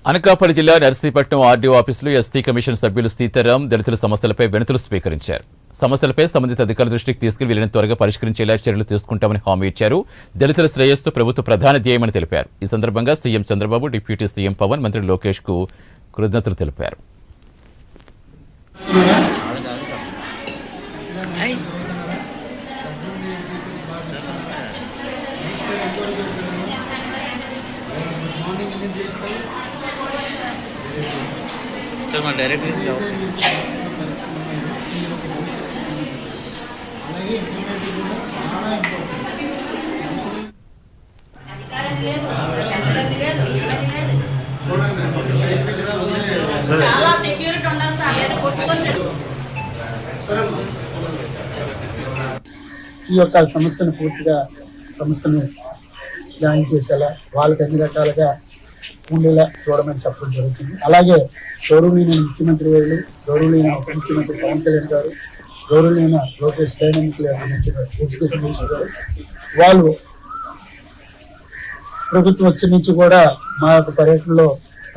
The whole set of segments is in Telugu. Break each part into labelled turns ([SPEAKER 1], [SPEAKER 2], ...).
[SPEAKER 1] అనకాపల్లి జిల్లా నర్సీపట్నం ఆర్డీఓ ఆఫీసులో ఎస్టీ కమిషన్ సభ్యులు సీతారాం దళితుల సమస్యలపై వినతులు స్వీకరించారు. సమస్యలపై సంబంధిత అధికారుల దృష్టికి తీసుకుని వీళ్ళని త్వరగా పరిష్కరించేలా చర్యలు తీసుకుంటామని హామీ ఇచ్చారు. దళితుల శ్రేయస్సు ప్రభుత్వ ప్రధాన ధ్యేయమని తెలిపారు. ఈ సందర్భంగా CM Chandrababu, deputy CM Pawan, మంత్రి లోకేష్ కు కృతజ్ఞతలు తెలిపారు.
[SPEAKER 2] డైరెక్ట్
[SPEAKER 3] చాలా సెక్యూరిటీ ఉండాలి సార్.
[SPEAKER 4] ఈ యొక్క సమస్యను పూర్తిగా జాయిన్ చేసేలా వాళ్ళకి అన్ని రకాలుగా ఉండేలా చూడమని చెప్పడం జరుగుతుంది. అలాగే గౌరవనీయ ముఖ్యమంత్రి గారు, గౌరవనీయ ఉప ముఖ్యమంత్రి పవన్ కళ్యాణ్ గారు, గౌరవనీయ లోకేష్ డైనామిక్ ఎడ్యుకేషన్ మినిస్టర్ గారు వాళ్ళు ప్రభుత్వం వచ్చి నుంచి కూడా మా యొక్క పర్యటనలో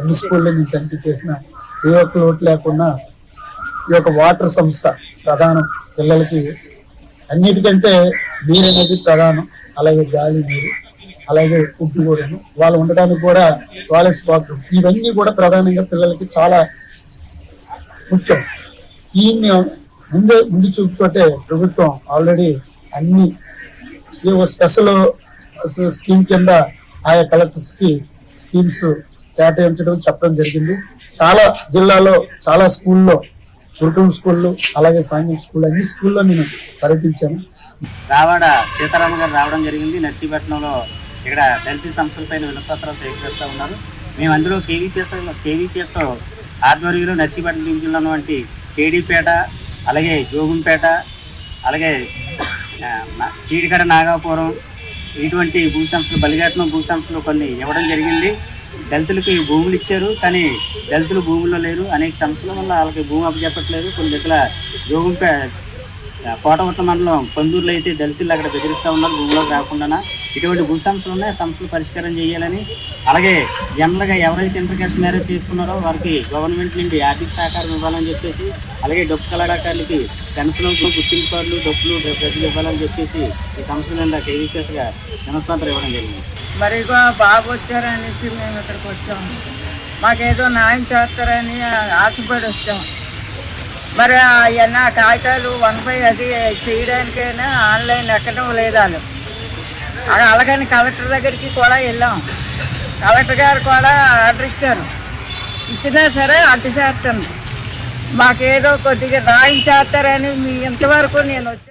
[SPEAKER 4] అన్ని స్కూల్లో మేము తనిఖీ చేసిన ఏ ఒక్క లోటు లేకుండా ఈ యొక్క వాటర్ సమస్య ప్రధానం. పిల్లలకి అన్నిటికంటే నీరు అనేది ప్రధానం. అలాగే గాలి నీరు, అలాగే ఫుడ్ కూడాను, వాళ్ళు ఉండడానికి కూడా టాయిలెట్స్, బాత్రూమ్, ఇవన్నీ కూడా ప్రధానంగా పిల్లలకి చాలా ముఖ్యం. దీన్ని ముందు చూపుతోటే ప్రభుత్వం ఆల్రెడీ అన్ని స్పెషల్ స్కీమ్ కింద ఆయా కలెక్టర్స్ కి స్కీమ్స్ కేటాయించడం చెప్పడం జరిగింది. చాలా జిల్లాలో చాలా స్కూల్లో, గురుకులం స్కూళ్ళు, అలాగే సాంఘిక స్కూల్, అన్ని స్కూల్లో నేను పర్యటించాను.
[SPEAKER 2] రావాడ సీతారామ గారు రావడం జరిగింది. నర్సీపట్నంలో ఇక్కడ దళిత సంస్థలపైన వినతిపత్రాలు సేకరిస్తూ ఉన్నారు. మేము అందులో కేవీపీఎస్ ఆధ్వర్యంలో నర్సీపట్నం డివిజన్లో ఉన్నటువంటి కేడీపేట, అలాగే జోగుంపేట, అలాగే చీడికడ నాగాపురం, ఇటువంటి భూ సంస్థలు, బలిఘాట్నం భూ సంస్థలు కొన్ని ఇవ్వడం జరిగింది. దళితులకి భూములు ఇచ్చారు, కానీ దళితులు భూముల్లో లేరు. అనేక సమస్యల వల్ల వాళ్ళకి భూమి అప్పచెప్పట్లేదు. కొన్ని దగ్గర కోటవట్ల మండలం పందూరులో అయితే దళితులు అక్కడ బెదిరిస్తూ ఉన్నారు భూములోకి రాకుండా. ఇటువంటి భూ సమస్యలు ఉన్నాయి, సమస్యలు పరిష్కారం చేయాలని, అలాగే జనరల్గా ఎవరైతే ఇంటర్ కాస్ట్ మ్యారేజ్ చేసుకున్నారో వారికి గవర్నమెంట్ నుండి ఆర్థిక సహకారం ఇవ్వాలని చెప్పేసి, అలాగే డప్పు కళాకారులకి పెన్షన్, గుర్తింపు కార్డులు, డప్పులు, ప్రజలు ఇవ్వాలని చెప్పేసి ఈ సమస్యల మీద కేవీపీఎస్గా వినతిపత్రం ఇవ్వడం జరిగింది.
[SPEAKER 5] మరి బాబు వచ్చారనేసి మేము ఇక్కడికి వచ్చాము. మాకేదో న్యాయం చేస్తారని ఆశపడి వచ్చాము. మరి అవన్నీ కాగితాలు 1/5 అది చేయడానికైనా ఆన్లైన్ ఎక్కడం లేదు. వాళ్ళు అలాగని కలెక్టర్ దగ్గరికి కూడా వెళ్ళాం. కలెక్టర్ గారు కూడా ఆర్డర్ ఇచ్చారు. ఇచ్చినా సరే అడ్డు చేస్తాను. మాకేదో కొద్దిగా న్యాయం చేస్తారని ఇంతవరకు నేను వచ్చాను.